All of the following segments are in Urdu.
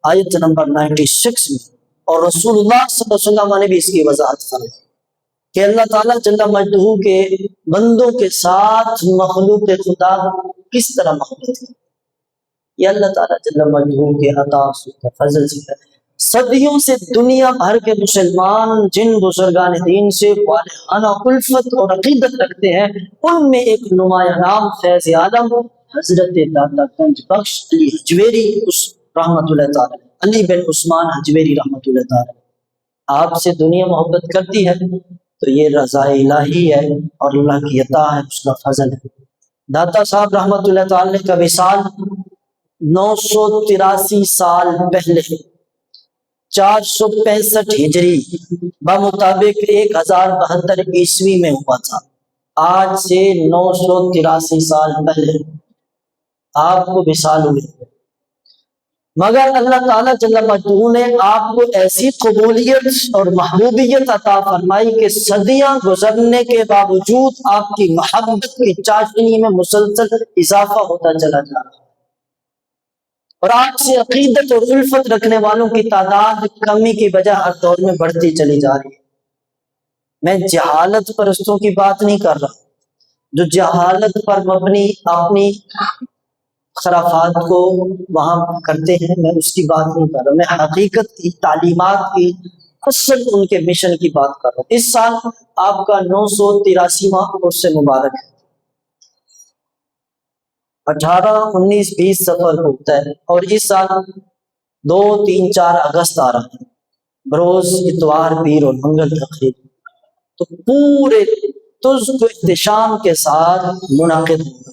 آیت نمبر 96 میں، اور رسول اللہ صلی اللہ علیہ وسلم نے بھی اس کی وضاحت فرمائی کہ اللہ تعالیٰ جل مجدہ کے بندوں کے ساتھ مخلوق خدا کس طرح محبت ہے۔ یہ اللہ تعالیٰ جل مجدہ کے عطا سے فضل سے ہے۔ صدیوں سے دنیا بھر کے مسلمان جن بزرگان دین سے والہانہ الفت اور عقیدت رکھتے ہیں، ان میں ایک نمایاں نام فیض عالم حضرت داتا گنج بخش علی حجویری رحمۃ اللہ تعالی، علی بن عثمان حجویری رحمۃ اللہ تعالی۔ آپ سے دنیا محبت کرتی ہے تو یہ رضا الہی ہے اور اللہ کی عطا ہے، اس کا فضل ہے۔ داتا صاحب رحمۃ اللہ تعالی کا وصال 983 سال پہلے 465 ہجری بمطابق 1072 عیسوی میں ہوا تھا۔ آج سے 983 سال پہلے آپ کو وصال ہوئے، مگر اللہ تعالیٰ جل مجدہ نے آپ کو ایسی قبولیت اور محبوبیت عطا فرمائی کہ صدیاں گزرنے کے باوجود آپ کی محبت کی چاشنی میں مسلسل اضافہ ہوتا چلا جا رہا ہے، اور آپ سے عقیدت اور الفت رکھنے والوں کی تعداد کمی کی بجائے ہر دور میں بڑھتی چلی جا رہی ہے۔ میں جہالت پرستوں کی بات نہیں کر رہا، جو جہالت پر مبنی اپنی خرافات کو وہاں کرتے ہیں، میں اس کی بات نہیں کر رہا، میں حقیقت کی تعلیمات کی اصل ان کے مشن کی بات کر رہا ہوں۔ اس سال آپ کا 983واں عرس مبارک ہے، 18 19 20 سفر ہوتا ہے، اور اس سال 2 3 4 اگست آ رہا ہے، بروز اتوار پیر اور منگل تقریب، تو پورے تز و احتشام کے ساتھ منعقد ہوگا۔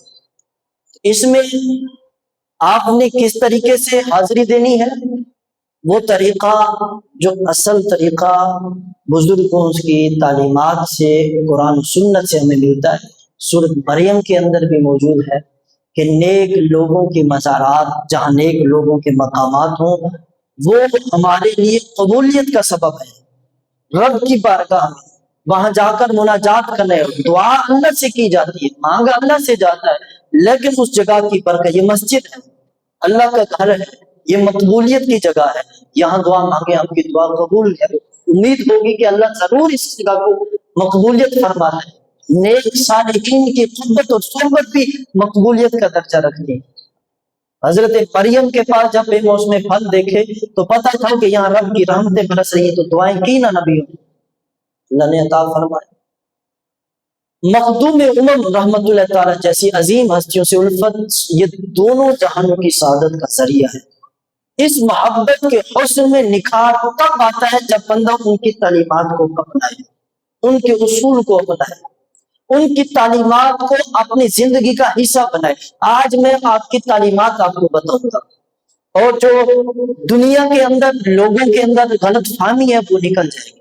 اس میں آپ نے کس طریقے سے حاضری دینی ہے، وہ طریقہ جو اصل طریقہ بزرگوں کی تعلیمات سے، قرآن و سنت سے ہمیں ملتا ہے، سورۃ مریم کے اندر بھی موجود ہے کہ نیک لوگوں کی مزارات جہاں نیک لوگوں کے مقامات ہوں، وہ ہمارے لیے قبولیت کا سبب ہے۔ رب کی بارگاہ میں وہاں جا کر مناجات کرنے، دعا اللہ سے کی جاتی ہے، مانگا اللہ سے جاتا ہے، لیکن اس جگہ کی برکت، یہ مسجد ہے، اللہ کا گھر ہے، یہ مقبولیت کی جگہ ہے، یہاں دعا مانگے آپ کی دعا قبول ہے، امید ہوگی کہ اللہ ضرور اس جگہ کو مقبولیت فرماتا ہے۔ نیک صالحین کی قربت اور صحبت بھی مقبولیت کا درجہ رکھتی ہے۔ حضرت مریم کے پاس جب بے موسم پھل دیکھے تو پتہ تھا کہ یہاں رب کی رحمتیں برس رہی ہیں، تو دعائیں کی نا نبیوں، اللہ نے عطا فرمایا۔ مخدوم امم رحمت اللہ تعالی جیسی عظیم ہستیوں سے الفت، یہ دونوں جہانوں کی سعادت کا ذریعہ ہے۔ اس محبت کے حسن میں نکھار تب آتا ہے جب بندہ ان کی تعلیمات کو اپنائے، ان کے اصول کو اپنائے، ان کی تعلیمات کو اپنی زندگی کا حصہ بنائے۔ آج میں آپ کی تعلیمات آپ کو بتاؤں گا، اور جو دنیا کے اندر لوگوں کے اندر غلط فہمی ہے وہ نکل جائے گی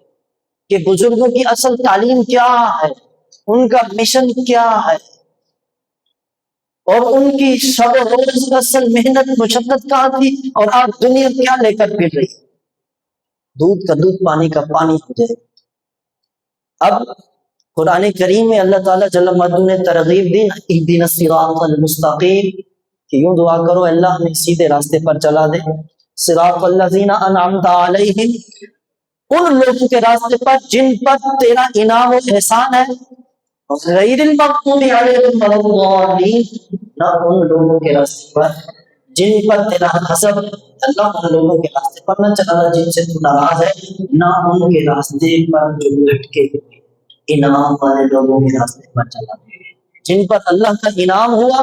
کہ بزرگوں کی اصل تعلیم کیا ہے، ان کا مشن کیا ہے، اور ان کی شب و روز اصل محنت مشقت کہاں تھی، اور آپ دنیا کیا لے کر پھر رہی، دودھ کا دودھ پانی کا پانی ہو جائے۔ اب قرآن کریم میں اللہ تعالیٰ جل مجدہ نے ترغیب دی، اہدنا الصراط المستقیم، کہ یوں دعا کرو اللہ ہمیں سیدھے راستے پر چلا دے، صراط الذین انعمت علیہم، ان لوگوں کے راستے پر جن پر تیرا انعام و احسان ہے، غیر المغضوب علیہم ولا الضالین، نہ ان لوگوں کے راستے پر جن پر تیرا غضب ہے، اللہ ان لوگوں کے راستے پر نہ چلانا جن سے تو ناراض ہے، نہ ان کے راستے پر جو لٹکے ہوئے انعام والے لوگوں کے راستے پر چلا، جن پر اللہ کا انعام ہوا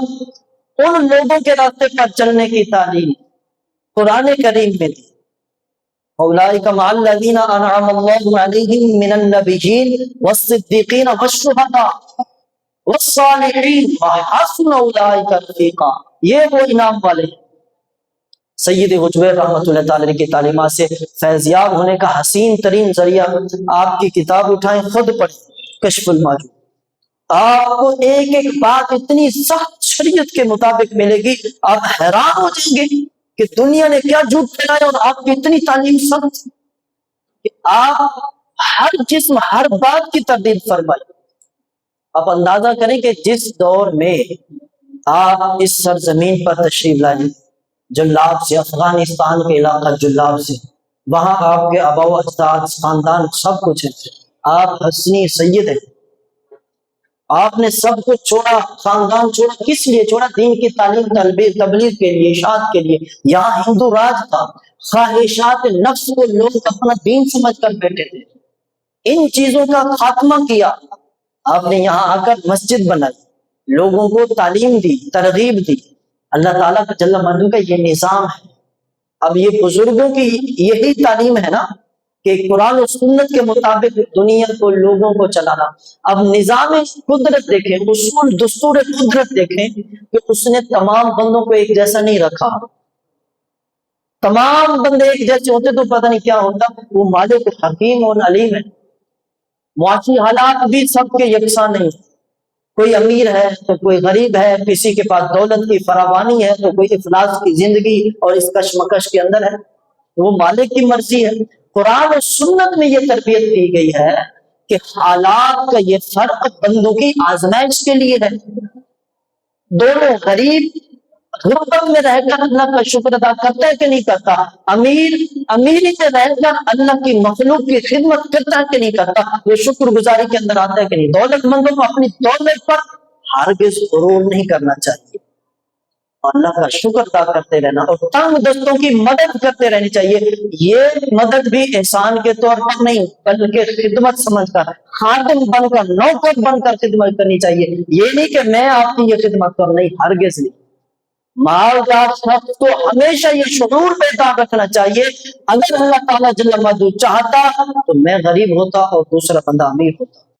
ان لوگوں کے راستے پر چلنے کی تعلیم قرآن کریم میں دی۔ اولئک مع الذین انعم اللہ علیہم من النبیین والصدیقین والشہداء والصالحین وحسن اولئک رفیقا، یہ وہ انعام والے۔ سید حجویر رحمۃ اللہ تعالی کی تعلیمات سے فیضیاب ہونے کا حسین ترین ذریعہ، آپ کی کتاب اٹھائیں، خود پڑھیں، کشف الماجون، آپ کو ایک ایک بات اتنی سخت شریعت کے مطابق ملے گی، آپ حیران ہو جائیں گے کہ دنیا نے کیا جھوٹ پھیلایا، اور آپ کی اتنی تعلیم سخت کہ آپ ہر جسم ہر بات کی تردید فرمائی۔ آپ اندازہ کریں کہ جس دور میں آپ اس سرزمین پر تشریف لائیں، جلاب سے، افغانستان کے علاقہ جلاب سے، وہاں آپ کے آبا و اجداد خاندان سب کچھ ہے، آپ حسنی سید ہیں، آپ نے سب کچھ چھوڑا، خاندان چھوڑا، کس لیے چھوڑا؟ دین کی تعلیم تبلیغ کے لیے، اشاعت کے لیے۔ یہاں ہندو راج تھا، خواہشات نفس کو لوگ اپنا دین سمجھ کر بیٹھے تھے، ان چیزوں کا خاتمہ کیا آپ نے، یہاں آ کر مسجد بنائی، لوگوں کو تعلیم دی، ترغیب دی۔ اللہ تعالیٰ کا جل مجدہ کا یہ نظام ہے۔ اب یہ بزرگوں کی یہی تعلیم ہے نا کہ قرآن و سنت کے مطابق دنیا کو، لوگوں کو چلانا۔ اب نظام قدرت دیکھیں، اصول دستور قدرت دیکھیں کہ اس نے تمام بندوں کو ایک جیسا نہیں رکھا۔ تمام بندے ایک جیسے ہوتے تو پتہ نہیں کیا ہوتا۔ وہ مالک حکیم اور علیم ہے۔ معاشی حالات بھی سب کے یکساں نہیں، کوئی امیر ہے تو کوئی غریب ہے، کسی کے پاس دولت کی فراوانی ہے تو کوئی افلاس کی زندگی اور اس کشمکش کے اندر ہے۔ وہ مالک کی مرضی ہے۔ قرآن و سنت میں یہ تربیت دی گئی ہے کہ حالات کا یہ فرق بندوں کی آزمائش کے لیے ہے۔ دونوں غریب غربت میں رہ کر اللہ کا شکر ادا کرتا ہے کہ نہیں کرتا؟ امیر امیری سے رہ کر اللہ کی مخلوق کی خدمت کرتا ہے کہ نہیں کرتا؟ وہ شکر گزاری کے اندر آتا ہے کہ نہیں؟ دولت مندوں کو اپنی دولت پر ہرگز غرور نہیں کرنا چاہیے، اللہ کا شکر ادا کرتے رہنا اور تنگ دستوں کی مدد کرتے رہنی چاہیے۔ یہ مدد بھی احسان کے طور پر نہیں بلکہ خدمت سمجھ کر، خادم بن کر، نوکر بن کر خدمت کرنی چاہیے۔ یہ نہیں کہ میں آپ کی یہ خدمت کروں، نہیں، ہرگز نہیں۔ مالدار شخص کو ہمیشہ یہ شعور بیدار رکھنا چاہیے، اگر اللہ تعالیٰ جل مجدہ چاہتا تو میں غریب ہوتا اور دوسرا بندہ امیر ہوتا۔